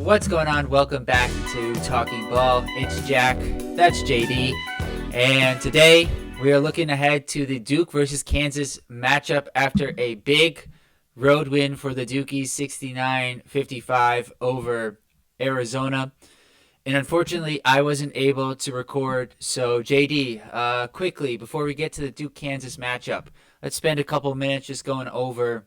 What's going on? Welcome back to Talking Ball. It's Jack. That's JD. And today we are looking ahead to the Duke versus Kansas matchup after a big road win for the Dukies, 69-55 over Arizona. And unfortunately, I wasn't able to record. So, JD, quickly, before we get to the Duke-Kansas matchup, let's spend a couple minutes just going over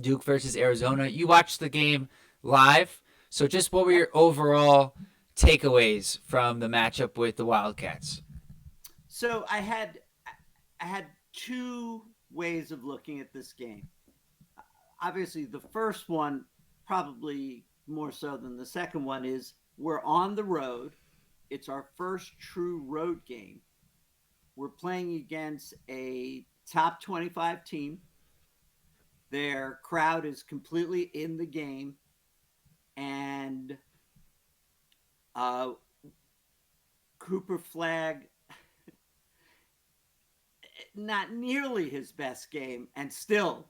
Duke versus Arizona. You watched the game live. So just what were your overall takeaways from the matchup with the Wildcats? So I had two ways of looking at this game. Obviously, the first one, probably more so than the second one, is we're on the road. It's our first true road game. We're playing against a top 25 team. Their crowd is completely in the game. And Cooper Flagg, not nearly his best game, and still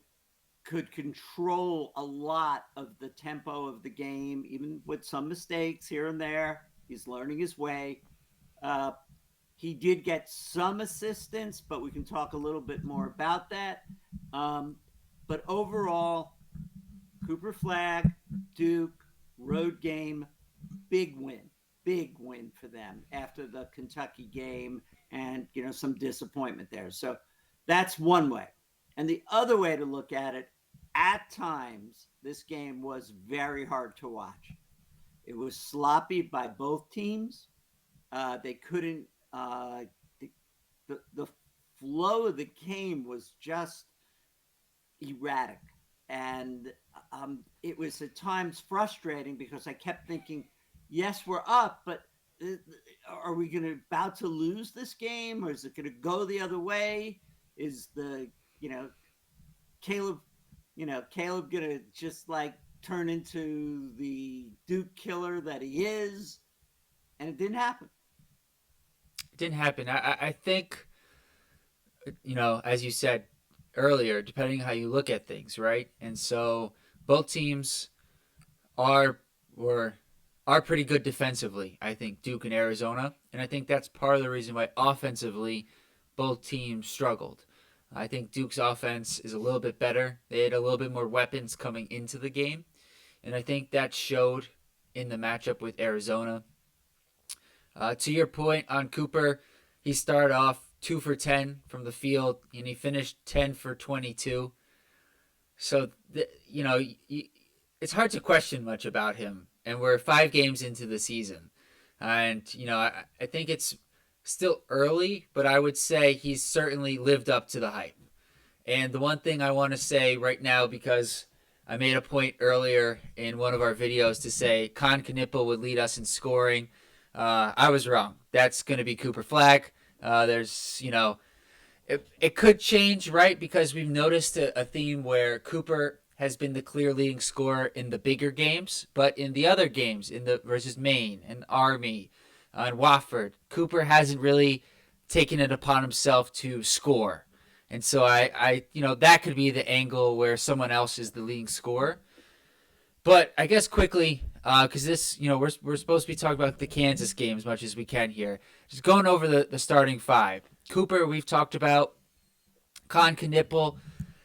could control a lot of the tempo of the game, even with some mistakes here and there. He's learning his way. He did get some assistance, but we can talk a little bit more about that. But overall, Cooper Flagg, Duke, road game, big win for them after the Kentucky game and, some disappointment there. So that's one way. And the other way to look at times, this game was very hard to watch. It was sloppy by both teams. They couldn't, the flow of the game was just erratic. And it was at times frustrating because I kept thinking, yes, we're up, but are we about to lose this game, or is it going to go the other way? Is Caleb going to just like turn into the Duke killer that he is? And it didn't happen. It didn't happen. I think, as you said earlier, depending on how you look at things, right? And so both teams are pretty good defensively, I think, Duke and Arizona. And I think that's part of the reason why offensively both teams struggled. I think Duke's offense is a little bit better. They had a little bit more weapons coming into the game. And I think that showed in the matchup with Arizona. To your point on Cooper, he started off 2 for 10 from the field, and he finished 10 for 22. So, it's hard to question much about him. And we're 5 games into the season. And, I think it's still early, but I would say he's certainly lived up to the hype. And the one thing I want to say right now, because I made a point earlier in one of our videos to say Con Knippel would lead us in scoring. I was wrong. That's going to be Cooper Flagg. It could change, right? Because we've noticed a theme where Cooper has been the clear leading scorer in the bigger games, but in the other games, in the versus Maine and Army and Wofford, Cooper hasn't really taken it upon himself to score. And so I that could be the angle where someone else is the leading scorer. But I guess quickly, because this, we're supposed to be talking about the Kansas game as much as we can here. Just going over the starting 5. Cooper, we've talked about. Con Knippel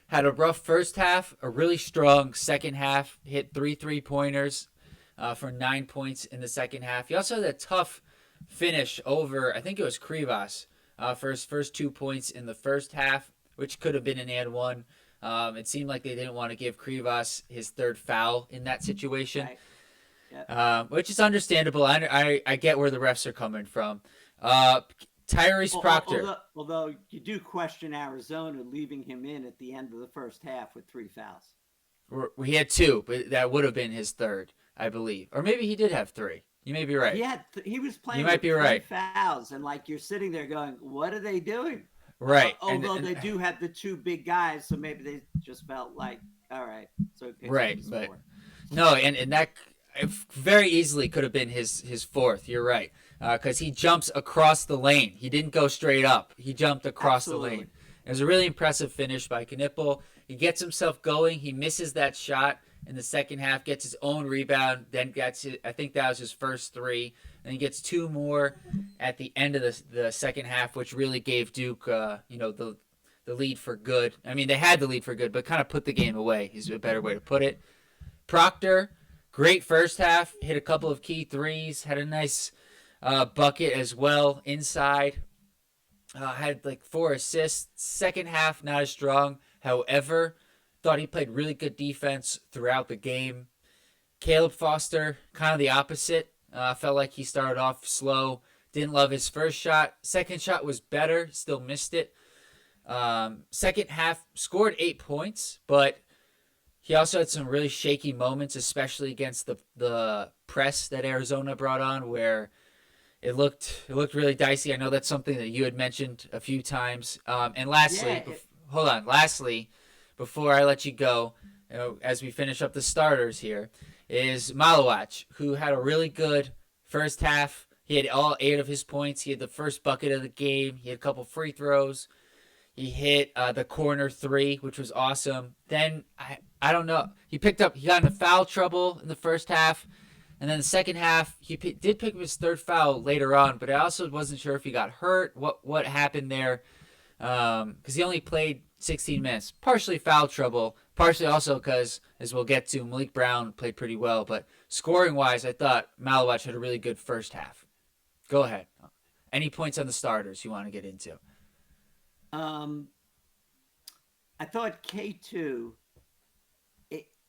had a rough first half, a really strong second half, hit 3 3-pointers for 9 points in the second half. He also had a tough finish over, I think it was Krivas, for his first 2 points in the first half, which could have been an and one. It seemed like they didn't want to give Krivas his third foul in that situation, Right. Yep. Which is understandable. I get where the refs are coming from. Tyrese Proctor. Although you do question Arizona leaving him in at the end of the first half with 3 fouls. He had 2, but that would have been his third, I believe. Or maybe he did have 3. You may be right. He was playing You might with be 3 right. fouls, and you're sitting there going, what are they doing? Right. Although they do have the 2 big guys, so maybe they just felt like, all right, so right, but no, and that very easily could have been his fourth. You're right, because he jumps across the lane. He didn't go straight up. He jumped across the lane. It was a really impressive finish by Knippel. He gets himself going. He misses that shot, in the second half, gets his own rebound, then gets it. I think that was his first three. And he gets two more at the end of the second half, which really gave Duke, the lead for good. I mean, they had the lead for good, but kind of put the game away is a better way to put it. Proctor, great first half, hit a couple of key threes, had a nice bucket as well inside. Had like 4 assists. Second half, not as strong. However, thought he played really good defense throughout the game. Caleb Foster, kind of the opposite. Felt like he started off slow. Didn't love his first shot. Second shot was better. Still missed it. Second half, scored 8 points, but he also had some really shaky moments, especially against the press that Arizona brought on, where it looked really dicey. I know that's something that you had mentioned a few times. And Yeah, lastly, hold on. Lastly, before I let you go, as we finish up the starters here, is Malawach, who had a really good first half. He had all 8 of his points. He had the first bucket of the game. He had a couple free throws. He hit the corner three, which was awesome. Then I don't know. He got into foul trouble in the first half. And then the second half, he did pick up his third foul later on, but I also wasn't sure if he got hurt, what happened there, because he only played 16 minutes. Partially foul trouble, partially also because, as we'll get to, Malik Brown played pretty well. But scoring-wise, I thought Malawach had a really good first half. Go ahead. Any points on the starters you want to get into? um, I thought K2.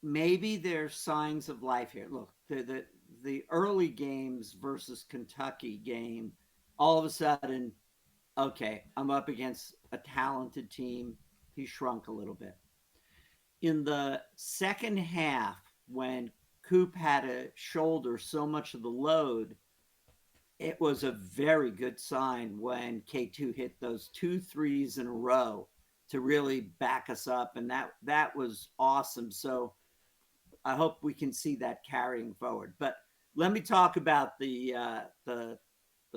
Maybe there's signs of life here. Look, the early games versus Kentucky game, all of a sudden, okay, I'm up against a talented team. He shrunk a little bit. In the second half, when Coop had to shoulder so much of the load, it was a very good sign when K2 hit those 2 threes in a row to really back us up, and that was awesome. So I hope we can see that carrying forward. But let me talk about the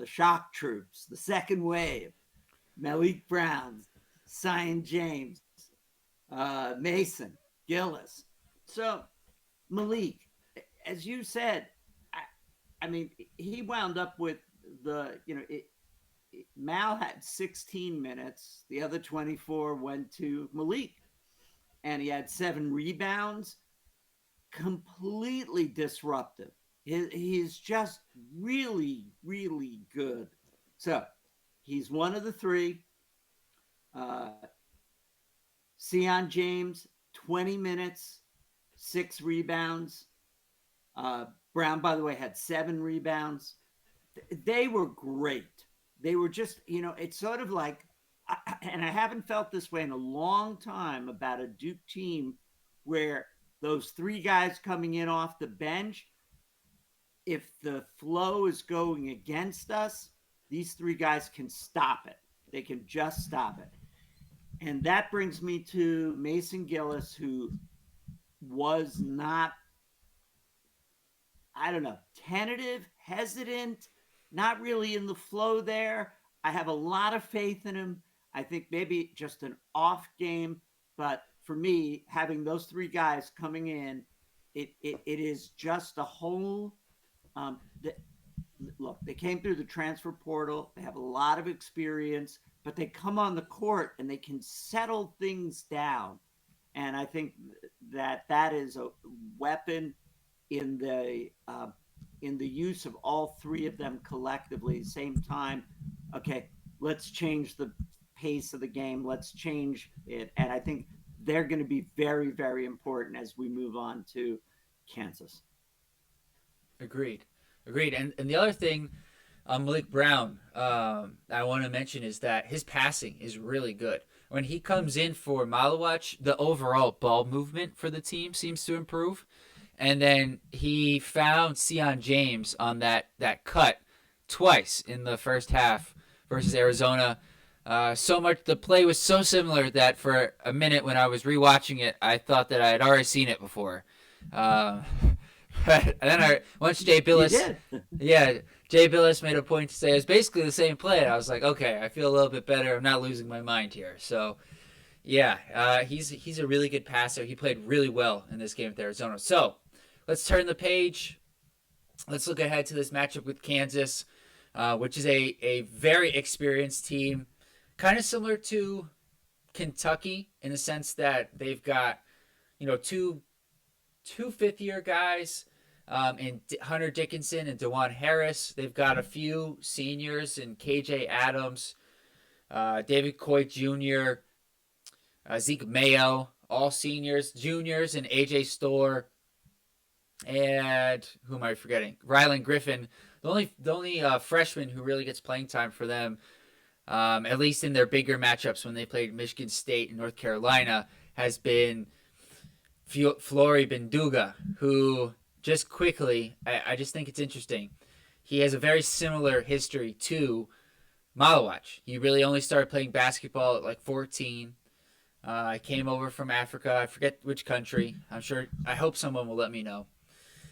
shock troops, the second wave: Malik Brown, Zion James, Mason, Gillis. So Malik, as you said, I mean, he wound up with Mal had 16 minutes. The other 24 went to Malik, and he had 7 rebounds. Completely disruptive. He's just really, really good. So he's one of the three. Uh, Sion James, 20 minutes, 6 rebounds. Brown, by the way, had 7 rebounds. They were great. They were just, it's sort of like, and I haven't felt this way in a long time about a Duke team where those 3 guys coming in off the bench, if the flow is going against us, these 3 guys can stop it. They can just stop it. And that brings me to Mason Gillis, who was not, I don't know, tentative, hesitant, not really in the flow there. I have a lot of faith in him. I think maybe just an off game, but for me, having those 3 guys coming in, it is just a whole. Look, they came through the transfer portal. They have a lot of experience, but they come on the court and they can settle things down. And I think that is a weapon in the use of all 3 of them collectively. Same time, okay, let's change the pace of the game. Let's change it, and I think they're going to be very, very important as we move on to Kansas. Agreed. And the other thing, Malik Brown, I want to mention is that his passing is really good. When he comes in for Malawach, the overall ball movement for the team seems to improve. And then he found Sion James on that cut twice in the first half versus Arizona. So much, the play was so similar that for a minute when I was rewatching it, I thought that I had already seen it before. Uh, and then once Jay You Billis, did. yeah, Jay Billis made a point to say it was basically the same play. And I was like, okay, I feel a little bit better. I'm not losing my mind here. So Yeah, he's a really good passer. He played really well in this game with Arizona. So let's turn the page. Let's look ahead to this matchup with Kansas, which is a very experienced team, kind of similar to Kentucky in the sense that they've got two fifth year guys in Hunter Dickinson and DeJuan Harris. They've got a few seniors in KJ Adams, David Coit Jr., Zeke Mayo, all seniors, juniors, and AJ Storr, and who am I forgetting? Rylan Griffin. The only freshman who really gets playing time for them, at least in their bigger matchups when they played Michigan State and North Carolina, has been Flory Benduga, who just quickly, I just think it's interesting. He has a very similar history to Malawach. He really only started playing basketball at like 14. I came over from Africa. I forget which country. I'm sure. I hope someone will let me know.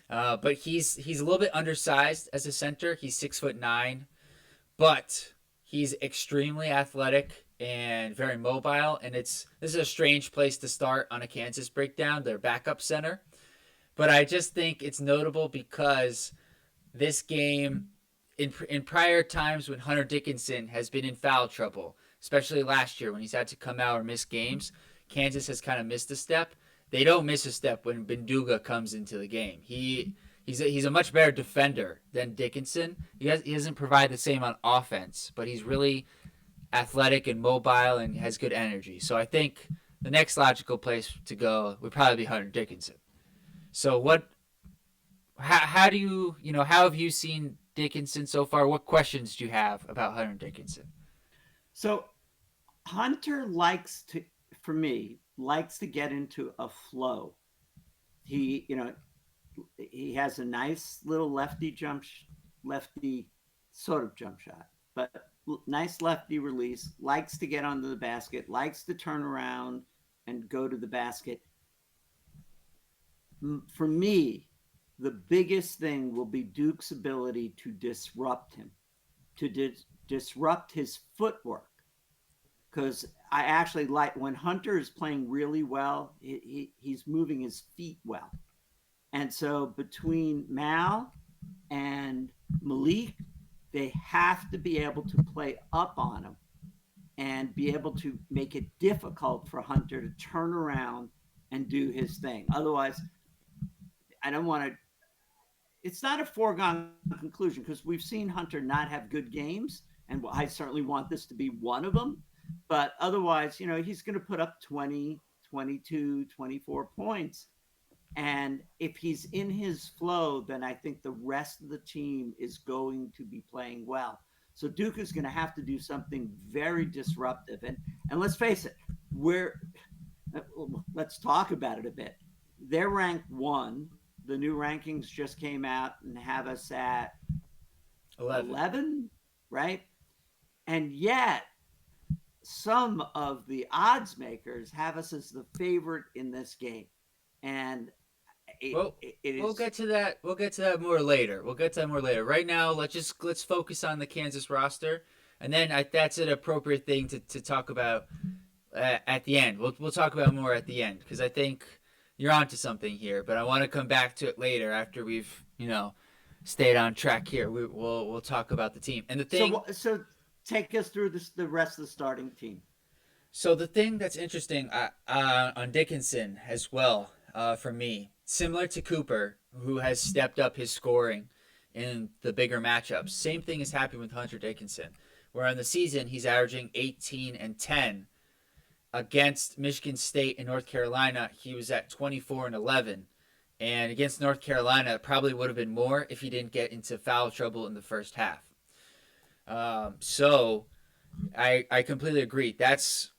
But he's a little bit undersized as a center. He's 6'9", but he's extremely athletic and very mobile. And this is a strange place to start on a Kansas breakdown, their backup center. But I just think it's notable because this game, in prior times when Hunter Dickinson has been in foul trouble, especially last year when he's had to come out or miss games, Kansas has kind of missed a step. They don't miss a step when Benduga comes into the game. He's a much better defender than Dickinson. He doesn't provide the same on offense, but he's really athletic and mobile and has good energy. So I think the next logical place to go would probably be Hunter Dickinson. So how do how have you seen Dickinson so far? What questions do you have about Hunter Dickinson? So Hunter likes to, for me, likes to get into a flow. He, he has a nice little lefty sort of jump shot, but nice lefty release. Likes to get onto the basket. Likes to turn around and go to the basket. For me, the biggest thing will be Duke's ability to disrupt him, to disrupt his footwork. Because I actually like when Hunter is playing really well, he's moving his feet well. And so between Mal and Malik, they have to be able to play up on him and be able to make it difficult for Hunter to turn around and do his thing. Otherwise, I don't want to. It's not a foregone conclusion because we've seen Hunter not have good games, and I certainly want this to be one of them. But otherwise, he's going to put up 20, 22, 24 points. And if he's in his flow, then I think the rest of the team is going to be playing well. So Duke is going to have to do something very disruptive. And let's face it, let's talk about it a bit. They're ranked one. The new rankings just came out and have us at 11, right? And yet, some of the odds makers have us as the favorite in this game. And we'll get to that. We'll get to that more later. Right now, let's focus on the Kansas roster, and then that's an appropriate thing to talk about at the end. We'll talk about more at the end because I think you're onto something here. But I want to come back to it later after we've stayed on track here. We'll talk about the team and the thing. So take us through the rest of the starting team. So the thing that's interesting on Dickinson as well, for me, similar to Cooper, who has stepped up his scoring in the bigger matchups. Same thing is happening with Hunter Dickinson, where in the season he's averaging 18 and 10. Against Michigan State and North Carolina, he was at 24 and 11. And against North Carolina, it probably would have been more if he didn't get into foul trouble in the first half. So I completely agree. That's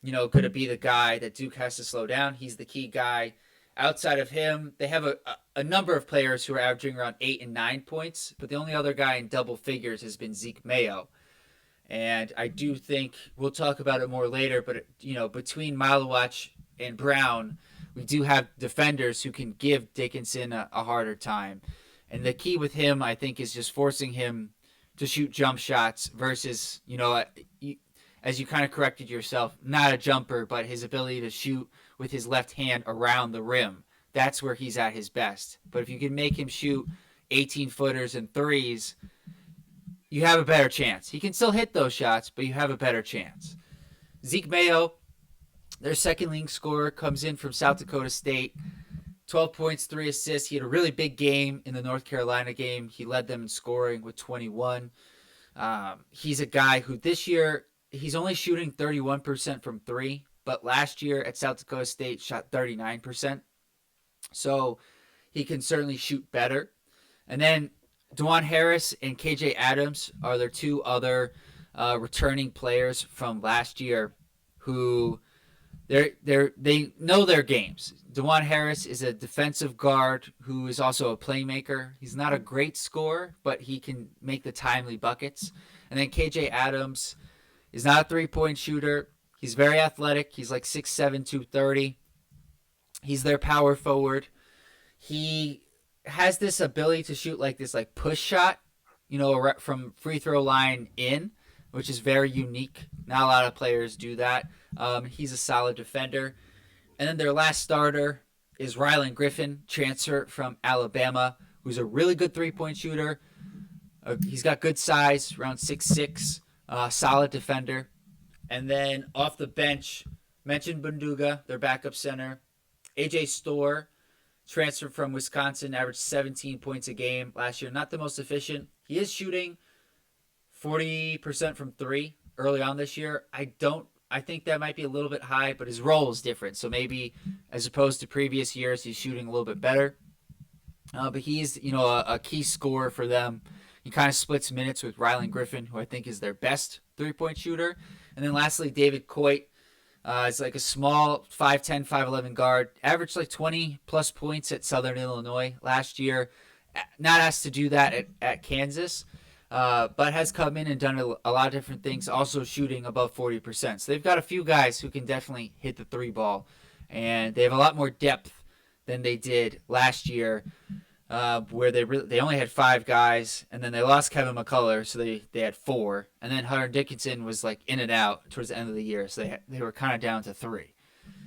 going to be the guy that Duke has to slow down. He's the key guy. Outside of him, they have a number of players who are averaging around 8 and 9 points, but the only other guy in double figures has been Zeke Mayo. And I do think we'll talk about it more later, but between Malawach and Brown, we do have defenders who can give Dickinson a harder time. And the key with him, I think, is just forcing him to shoot jump shots versus, as you kind of corrected yourself, not a jumper, but his ability to shoot with his left hand around the rim. That's where he's at his best. But if you can make him shoot 18 footers and threes, you have a better chance. He can still hit those shots, but you have a better chance. Zeke Mayo, their second leading scorer, comes in from South Dakota State. 12 points, 3 assists. He had a really big game in the North Carolina game. He led them in scoring with 21. He's a guy who this year, he's only shooting 31% from 3, but last year at South Dakota State shot 39%. So he can certainly shoot better. And then DeJuan Harris and KJ Adams are their two other returning players from last year who they know their games. DeJuan Harris is a defensive guard who is also a playmaker. He's not a great scorer, but he can make the timely buckets. And then KJ Adams is not a three-point shooter. He's very athletic. He's like 6'7", 230. He's their power forward. He has this ability to shoot like this like push shot, from free throw line in, which is very unique. Not a lot of players do that. He's a solid defender. And then their last starter is Rylan Griffin, transfer from Alabama, who's a really good three-point shooter. He's got good size, around 6'6", solid defender. And then off the bench, mentioned Bunduga, their backup center. AJ Storr, transfer from Wisconsin, averaged 17 points a game last year. Not the most efficient. He is shooting 40% from 3 early on this year. I think that might be a little bit high, but his role is different. So maybe as opposed to previous years, he's shooting a little bit better. But he's, a key scorer for them. He kind of splits minutes with Rylan Griffin, who I think is their best three-point shooter. And then lastly, David Coit is like a small 5'10", 5'11 guard. Averaged like 20-plus points at Southern Illinois last year. Not asked to do that at Kansas. But has come in and done a lot of different things, also shooting above 40%. So they've got a few guys who can definitely hit the three ball, and they have a lot more depth than they did last year, where they only had 5 guys, and then they lost Kevin McCullough, so they had 4, and then Hunter Dickinson was like in and out towards the end of the year, so they were kind of down to 3.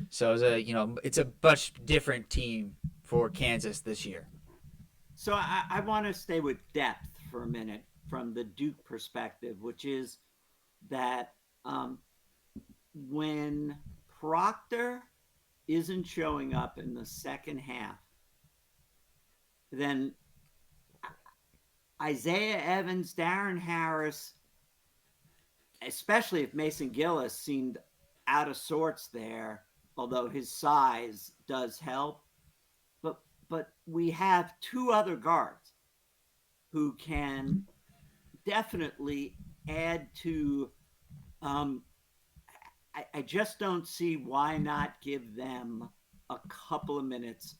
So it's a much different team for Kansas this year. So I want to stay with depth for a minute from the Duke perspective, which is that when Proctor isn't showing up in the second half, then Isaiah Evans, Darren Harris, especially if Mason Gillis seemed out of sorts there, although his size does help. But we have 2 other guards who can definitely add to I just don't see why not give them a couple of minutes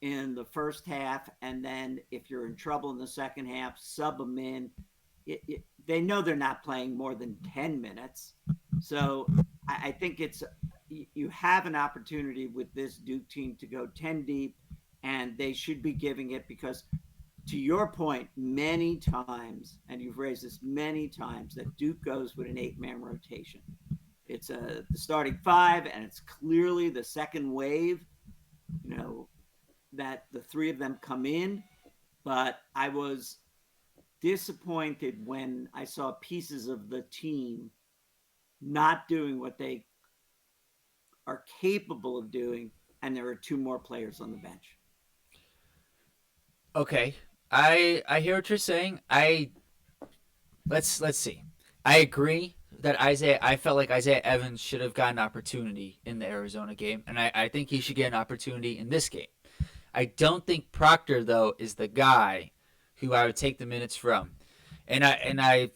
in the first half, and then if you're in trouble in the second half, sub them in. They know they're not playing more than 10 minutes. So I think you have an opportunity with this Duke team to go 10 deep, and they should be giving it because, to your point, many times, and you've raised this many times, that Duke goes with an 8-man rotation. It's the starting 5, and it's clearly the second wave, that the 3 of them come in. But I was disappointed when I saw pieces of the team not doing what they are capable of doing, and there are 2 more players on the bench. Okay, I hear what you're saying. Let's see. I agree that I felt like Isaiah Evans should have gotten an opportunity in the Arizona game, and I think he should get an opportunity in this game. I don't think Proctor, though, is the guy who I would take the minutes from. And I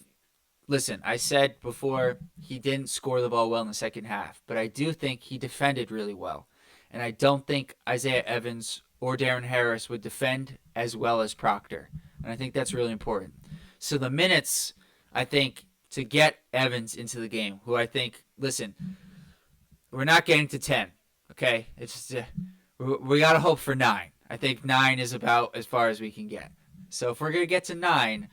listen, I said before he didn't score the ball well in the second half, but I do think he defended really well. And I don't think Isaiah Evans or Darren Harris would defend as well as Proctor. And I think that's really important. So the minutes, I think, to get Evans into the game, who I think, listen, we're not getting to 10, okay? It's just, we got to hope for 9. I think 9 is about as far as we can get. So if we're going to get to 9.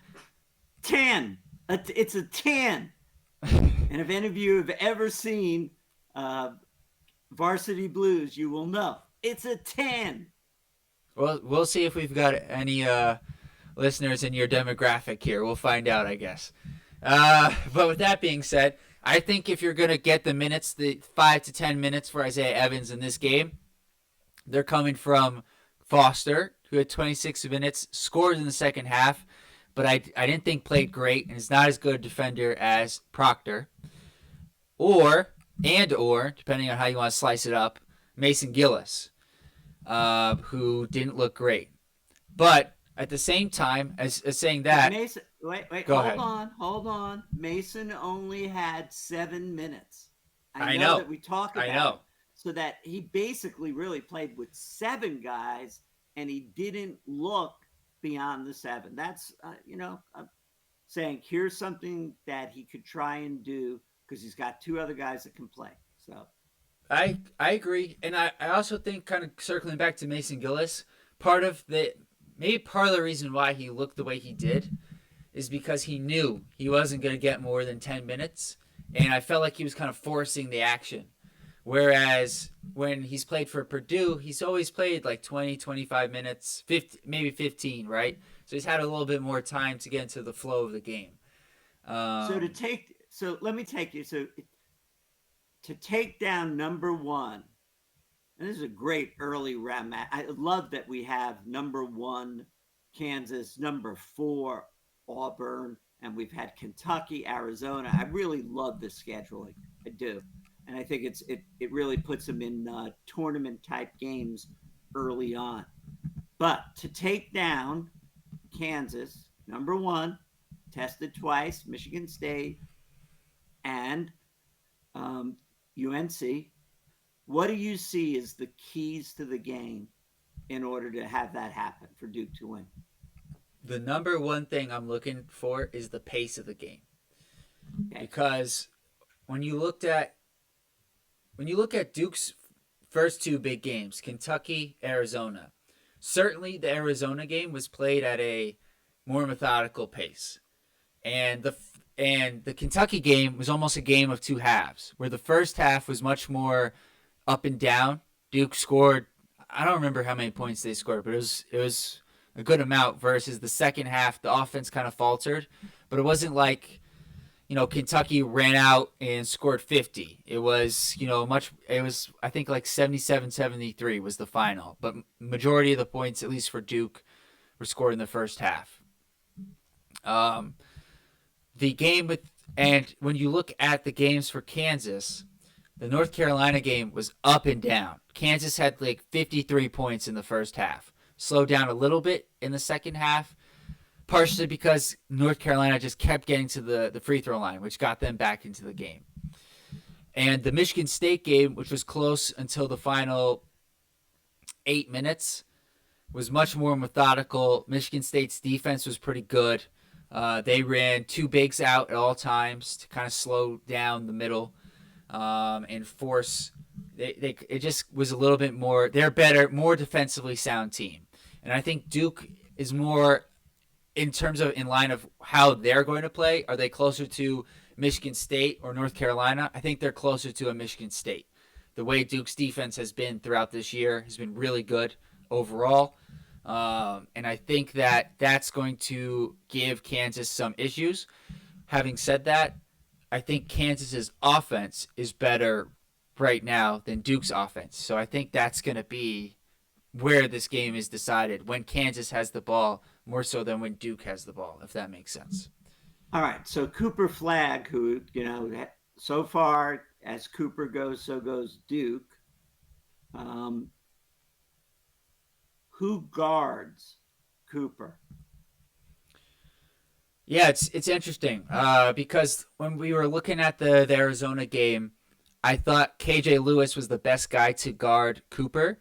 10. It's a 10. And if any of you have ever seen uh, Varsity Blues, you will know it's a 10. Well, we'll see if we've got any listeners in your demographic here. We'll find out, I guess. But with that being said, I think if you're going to get the minutes, the 5 to 10 minutes for Isaiah Evans in this game, they're coming from Foster, who had 26 minutes, scored in the second half, but I didn't think played great and is not as good a defender as Proctor. Or, depending on how you want to slice it up, Mason Gillis, who didn't look great. But at the same time, as saying But that, Mason, wait, go ahead. hold on. Mason only had 7 minutes. I I know know. that we talk I about know. it, so that he basically really played with 7 guys, and he didn't look beyond the 7. That's I'm saying here's something that he could try and do because he's got 2 other guys that can play. So I agree, and I also think, kind of circling back to Mason Gillis, part of the maybe part of the reason why he looked the way he did is because he knew he wasn't going to get more than 10 minutes, and I felt like he was kind of forcing the action. Whereas when he's played for Purdue, he's always played like 20, 25 minutes, 50, maybe 15, right? So he's had a little bit more time to get into the flow of the game. so to Um, take so let me take you so to take down number 1. And this is a great early round match. I love that we have number 1 Kansas, number 4 Auburn, and we've had Kentucky, Arizona. I really love this scheduling. I do, and I think it really puts them in tournament type games early on. But to take down Kansas, number 1, tested twice, Michigan State, and UNC. What do you see as the keys to the game in order to have that happen for Duke to win? the number one thing I'm looking for is the pace of the game, Okay. because when you looked at when you look at Duke's first two big games, Kentucky, Arizona, certainly the Arizona game was played at a more methodical pace, and the Kentucky game was almost a game of two halves, where the first half was much more up and down. Duke scored, I don't remember how many points they scored, but it was a good amount. Versus the second half, the offense kind of faltered, but it wasn't like Kentucky ran out and scored 50. It was, it was, I think, like 77-73 was the final. But majority of the points, at least for Duke, were scored in the first half. Um, the game with, and when you look at the games for Kansas, the North Carolina game was up and down. Kansas had like 53 points in the first half, slowed down a little bit in the second half, partially because North Carolina just kept getting to the free throw line, which got them back into the game. And the Michigan State game, which was close until the final 8 minutes, was much more methodical. Michigan State's defense was pretty good. They ran two bigs out at all times to kind of slow down the middle and force. It just was a little bit more. They're better, more defensively sound team, and I think Duke is more in terms of in line of how they're going to play. Are they closer to Michigan State or North Carolina? I think they're closer to a Michigan State. The way Duke's defense has been throughout this year has been really good overall. And I think that that's going to give Kansas some issues. Having said that, I think Kansas's offense is better right now than Duke's offense. So I think that's going to be where this game is decided, when Kansas has the ball more so than when Duke has the ball, if that makes sense. All right. So Cooper Flagg, who, so far as Cooper goes, so goes Duke. Um, who guards Cooper? Yeah, it's interesting because when we were looking at the Arizona game, I thought KJ Lewis was the best guy to guard Cooper,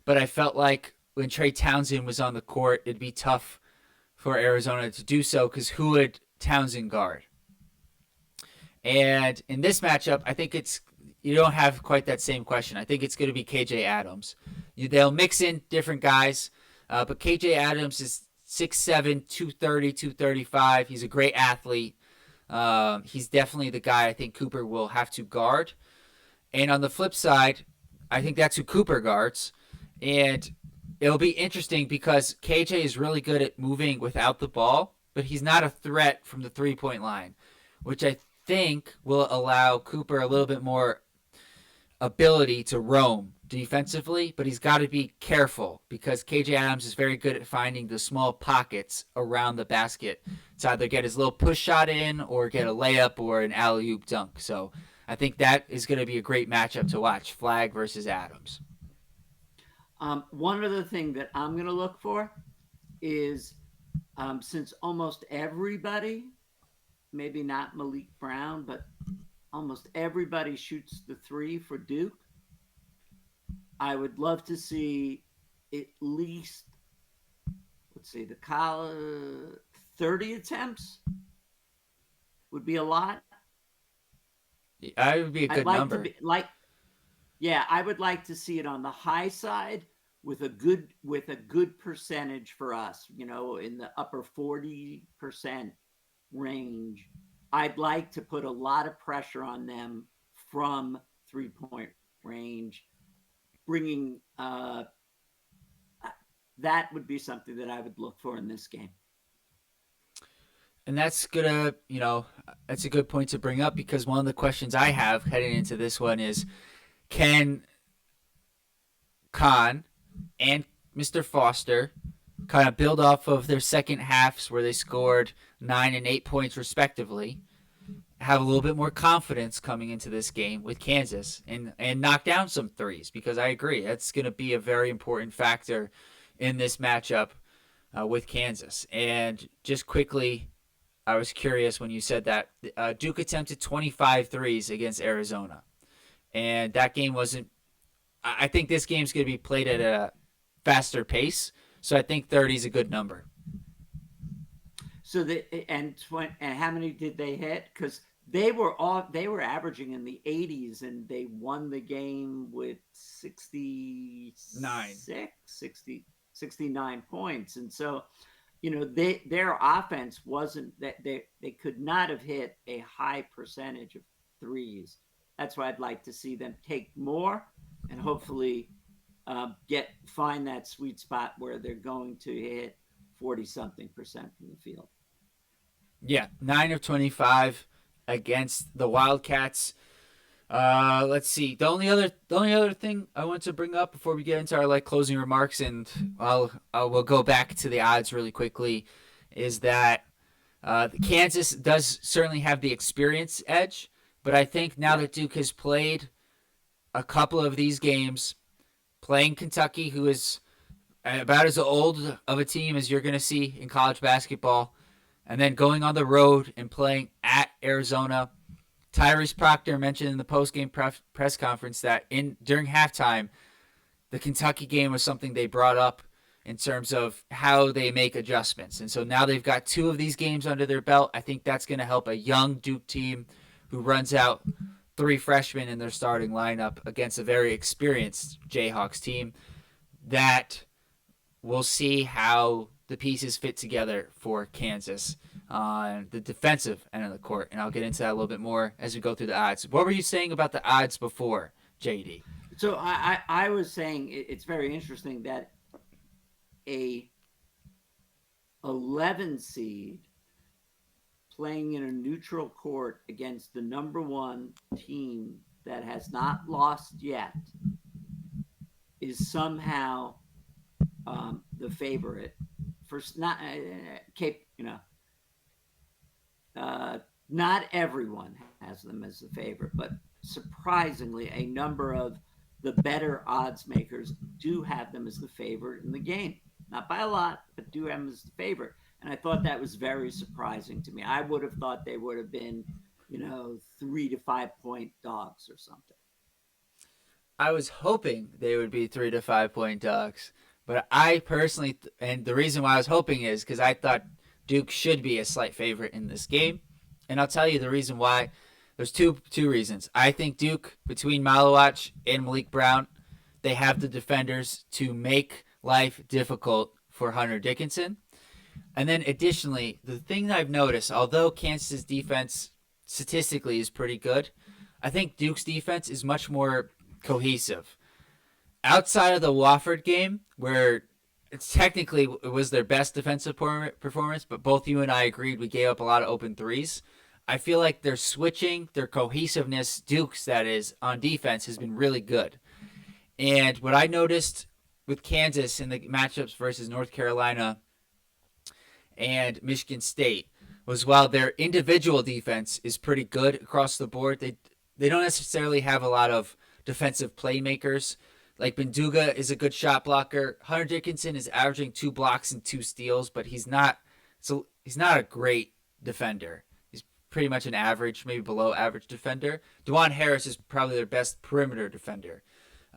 but I felt like when Trey Townsend was on the court, it'd be tough for Arizona to do so because who would Townsend guard? And in this matchup, I think you don't have quite that same question. I think it's going to be KJ Adams. They'll mix in different guys, but KJ Adams is 6'7", 230, 235. He's a great athlete. He's definitely the guy I think Cooper will have to guard. And on the flip side, I think that's who Cooper guards. And it'll be interesting because KJ is really good at moving without the ball, but he's not a threat from the 3 point line, which I think will allow Cooper a little bit more ability to roam defensively, but he's got to be careful because KJ Adams is very good at finding the small pockets around the basket to either get his little push shot in or get a layup or an alley oop dunk. So I think that is going to be a great matchup to watch, Flagg versus Adams. One other thing that I'm going to look for is since almost everybody, maybe not Malik Brown, but almost everybody shoots the three for Duke, I would love to see at least, let's see, the college 30 attempts would be a lot. That would be a I'd good like to number. be like, yeah, I would like to see it on the high side with a good percentage for us, in the upper 40% range. I'd like to put a lot of pressure on them from 3 point range, bringing that would be something that I would look for in this game. And that's gonna, that's a good point to bring up because one of the questions I have heading into this one is, can Khan and Mr. Foster kind of build off of their second halves where they scored 9 and 8 points respectively, have a little bit more confidence coming into this game with Kansas and knock down some threes? Because I agree, that's going to be a very important factor in this matchup with Kansas. And just quickly, I was curious when you said that Duke attempted 25 threes against Arizona. And that game wasn't. I think this game's going to be played at a faster pace. So I think 30 is a good number. So and how many did they hit? Because they were averaging in the 80s and they won the game with 9. 69 points. And so, their offense wasn't that they could not have hit a high percentage of threes. That's why I'd like to see them take more and hopefully find that sweet spot where they're going to hit 40 something percent from the field. Yeah, 9 of 25 against the Wildcats. Let's see. The only other thing I want to bring up before we get into our closing remarks, and we'll go back to the odds really quickly, is that Kansas does certainly have the experience edge, but I think now Yeah. that Duke has played a couple of these games, playing Kentucky, who is about as old of a team as you're going to see in college basketball, and then going on the road and playing at Arizona. Tyrese Proctor mentioned in the post-game press conference that during halftime, the Kentucky game was something they brought up in terms of how they make adjustments. And so now they've got two of these games under their belt. I think that's going to help a young Duke team who runs out three freshmen in their starting lineup against a very experienced Jayhawks team that we'll see how the pieces fit together for Kansas on the defensive end of the court. And I'll get into that a little bit more as we go through the odds. What were you saying about the odds before, JD? So I was saying it's very interesting that a 11 seed playing in a neutral court against the number one team that has not lost yet is somehow the favorite for not Cape. Not everyone has them as the favorite, but surprisingly, a number of the better odds makers do have them as the favorite in the game. Not by a lot, but do have them as the favorite. And I thought that was very surprising to me. I would have thought they would have been, 3 to 5 point dogs or something. I was hoping they would be 3 to 5 point dogs, but I personally, and the reason why I was hoping is because I thought Duke should be a slight favorite in this game, and I'll tell you the reason why. There's two reasons. I think Duke, between Malawach and Malik Brown, they have the defenders to make life difficult for Hunter Dickinson. And then additionally, the thing that I've noticed, although Kansas's defense statistically is pretty good, I think Duke's defense is much more cohesive. Outside of the Wofford game, where it's technically it was their best defensive performance, but both you and I agreed we gave up a lot of open threes. I feel like their switching, their cohesiveness, Duke's that is, on defense has been really good. And what I noticed with Kansas in the matchups versus North Carolina and Michigan State was while their individual defense is pretty good across the board, they don't necessarily have a lot of defensive playmakers. Like Benduga is a good shot blocker. Hunter Dickinson is averaging 2 blocks and 2 steals, but he's not a great defender. He's pretty much an average, maybe below average defender. DeJuan Harris is probably their best perimeter defender.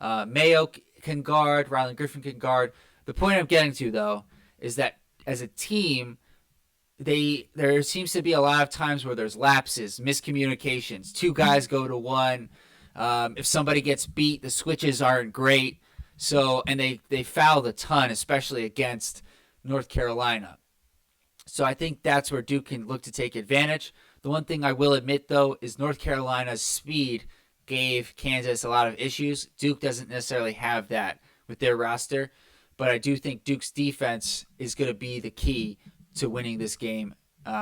Mayo can guard. Rylan Griffin can guard. The point I'm getting to, though, is that as a team, there seems to be a lot of times where there's lapses, miscommunications. Two guys go to one. If somebody gets beat, the switches aren't great. So, and they fouled a ton, especially against North Carolina. So I think that's where Duke can look to take advantage. The one thing I will admit, though, is North Carolina's speed gave Kansas a lot of issues. Duke doesn't necessarily have that with their roster, but I do think Duke's defense is going to be the key to winning this game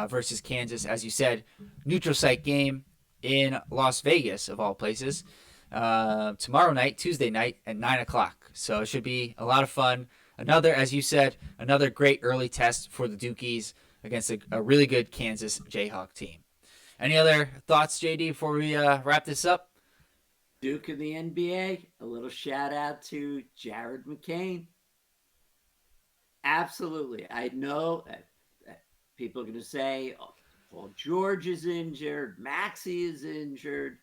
versus Kansas. As you said, neutral site game in Las Vegas, of all places, tomorrow night, Tuesday night at 9 o'clock. So it should be a lot of fun. Another, as you said, another great early test for the Dukies against a really good Kansas Jayhawk team. Any other thoughts, JD, before we wrap this up? Duke in the NBA, a little shout out to Jared McCain. Absolutely. I know that people are going to say, oh, Paul George is injured, Maxey is injured,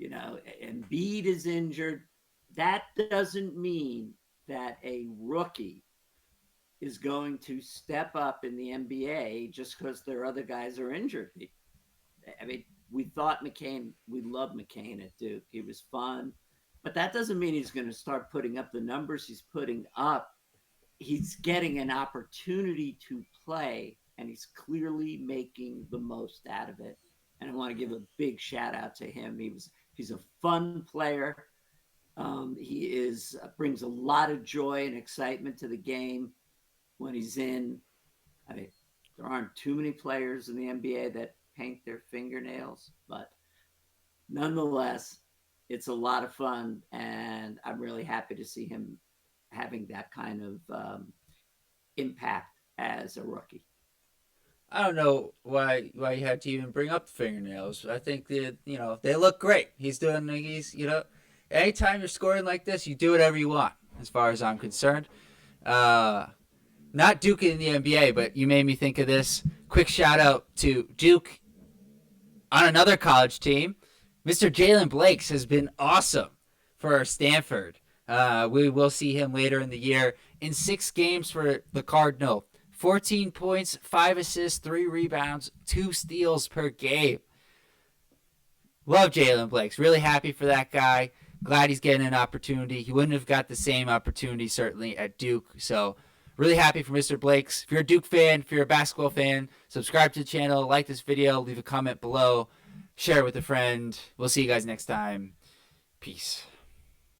Embiid is injured. That doesn't mean that a rookie is going to step up in the NBA just because their other guys are injured. I mean, we thought McCain, we loved McCain at Duke. He was fun. But that doesn't mean he's going to start putting up the numbers he's putting up. He's getting an opportunity to play, and he's clearly making the most out of it. And I want to give a big shout out to him. He's a fun player. He brings a lot of joy and excitement to the game when he's in. I mean, there aren't too many players in the NBA that paint their fingernails, but nonetheless, it's a lot of fun, and I'm really happy to see him having that kind of impact as a rookie. I don't know why you had to even bring up the fingernails. I think that they look great. He's anytime you're scoring like this, you do whatever you want, as far as I'm concerned. Not Duke in the NBA, but you made me think of this. Quick shout out to Duke on another college team. Mr. Jalen Blakes has been awesome for Stanford. We will see him later in the year. In 6 games for the Cardinal, 14 points, 5 assists, 3 rebounds, 2 steals per game. Love Jalen Blakes. Really happy for that guy. Glad he's getting an opportunity. He wouldn't have got the same opportunity, certainly, at Duke. So, really happy for Mr. Blakes. If you're a Duke fan, if you're a basketball fan, subscribe to the channel, like this video, leave a comment below, share it with a friend. We'll see you guys next time. Peace.